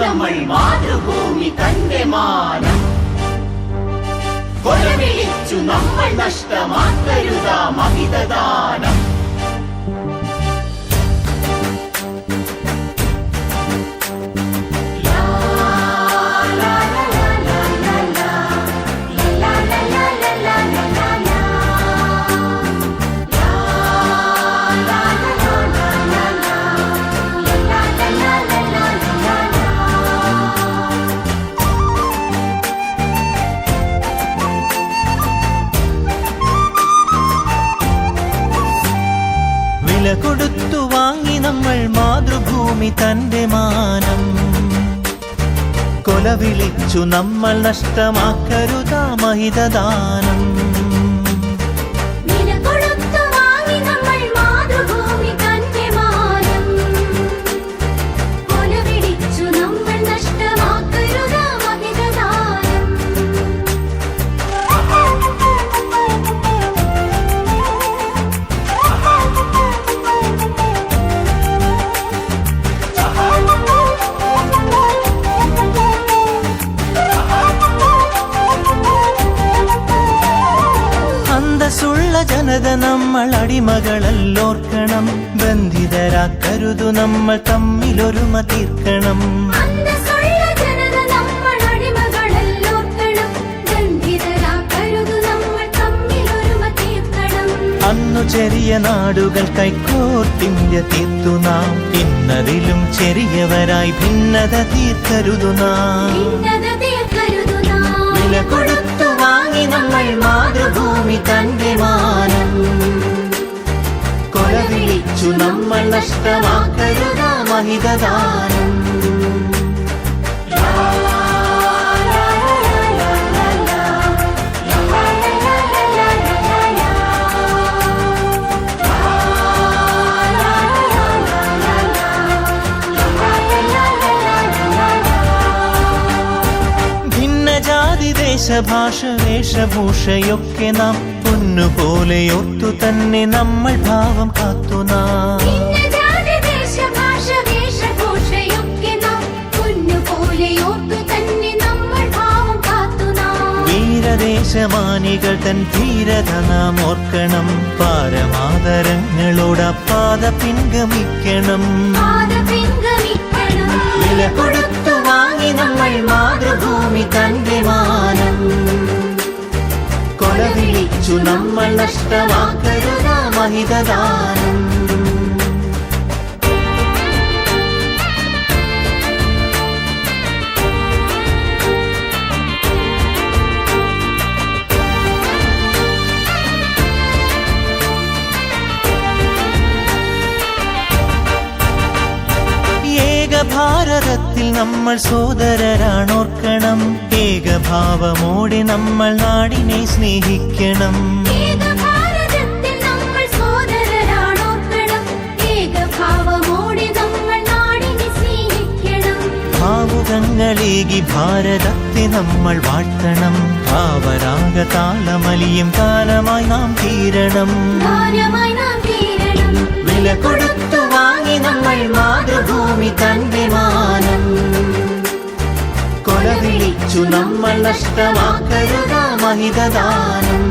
നമ്മൾ മാതൃഭൂമി തന്റെ മാനം കൊലവിളിച്ചു നമ്മൾ നഷ്ടമാക്കരുതാ മഹിതദാനം. വില കൊടുത്തു വാങ്ങി നമ്മൾ മാതൃഭൂമി തന്റെ മാനം കൊലവിളിച്ചു നമ്മൾ നഷ്ടമാക്കരുതാ മഹിതദാനം. അന്തസ്സുള്ള ജനത നമ്മൾ അടിമകളല്ലോർക്കണം, ബന്ധിതരാക്കരുതു നമ്മൾ തമ്മിലൊരുമ തീർക്കണം. അന്നു ചെറിയ നാടുകൾ കൈക്കോർത്തിന്ത്യ തീർത്തു നാം, ഇന്നതിലും ചെറിയവരായി ഭിന്നത തീർക്കരുതു നാം. വില കൊടുത്തു വാങ്ങി നമ്മൾ മാതൃഭൂമി തന്റെ മാനം കൊലവിളിച്ചു നമ്മൾ നഷ്ടമാക്കരുതാ മഹിതദാനം. ദേശഭാഷ വേഷഭൂഷയൊക്കെ നാം പൊന്നുപോലെ ഓർത്തു തന്നെ നമ്മൾ ഭാവം കാത്തു നാം. വീരദേശമാനികൾ തൻ ധീരത നാം ഓർക്കണം, പാരമാദരങ്ങളോട് പാത പിൻഗമിക്കണം. വില കൊടുത്തു വാങ്ങി നമ്മൾ മാതൃഭൂമി തന്റെ മാനം കൊലവിളിച്ചു നമ്മൾ നഷ്ടമാക്കരുതാ മഹിതദാനം. ഭാരതത്തിൽ നമ്മൾ സോദരരാണോർക്കണം, ഏകഭാവമോടെ നമ്മൾ നാടിനെ സ്നേഹിക്കണം. ഭാവുകങ്ങളേകി ഭാരതത്തെ നമ്മൾ വാഴ്ത്തണം, ഭാവരാഗ താളമലിയും കാലമായി നാം തീരണം. വില കൊടുത്തു വാങ്ങി നമ്മൾ മാതൃഭൂമി തന്റെ മാനം കൊലവിളിച്ചു നമ്മൾ നഷ്ടമാക്കരുതാ മഹിതദാനം.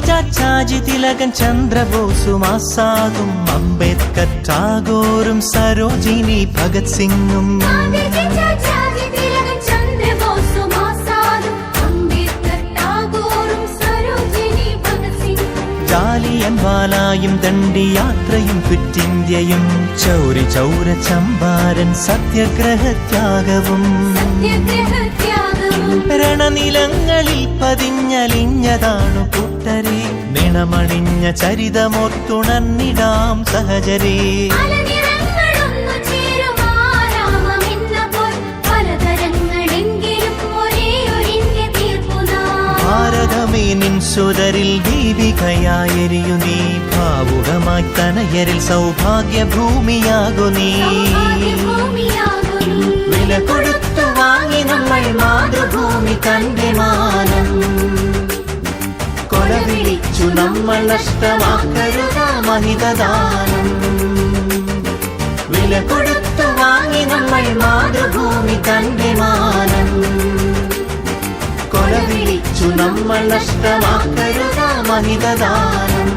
ചാച്ചാജി തിലകൻ ചന്ദ്രബോസും ആസാദും അംബേദ്കർ ടാഗോറും സരോജിനി ഭഗത് സിംഗും ജാലിയൻവാലായും ദണ്ഡിയാത്രയും ക്വിറ്റിന്ത്യയും ചൗരി ചൗര ചമ്പാരൻ സത്യാഗ്രഹത്യാഗവും രണനിലങ്ങളിൽ പതിഞ്ഞലിഞ്ഞതാണു കൂട്ടരെ, നിണമണിഞ്ഞ ചരിതമോർത്തുണർന്നിടാം സഹചരേ. ഭാരതമേ നിൻ സുതരിൽ ദീപികയായെരിയു നീ, ഭാവുകമായി തനയ മഹീയരിൽ സൗഭാഗ്യ ഭൂമിയാകു നീ വില കൊടുത്തു വാങ്ങി നമ്മൾ മാതൃഭൂമി തന്റെ മാനം കൊല വിളിച്ചു നമ്മൾ നഷ്ടമാക്കരുത മഹിതദാനം വില കൊടുത്തു വാങ്ങി നമ്മൾ മാതൃഭൂമി തന്റെ മാനം കൊല വിളിച്ചു നമ്മൾ നഷ്ടമാക്കരുത മഹിതദാനം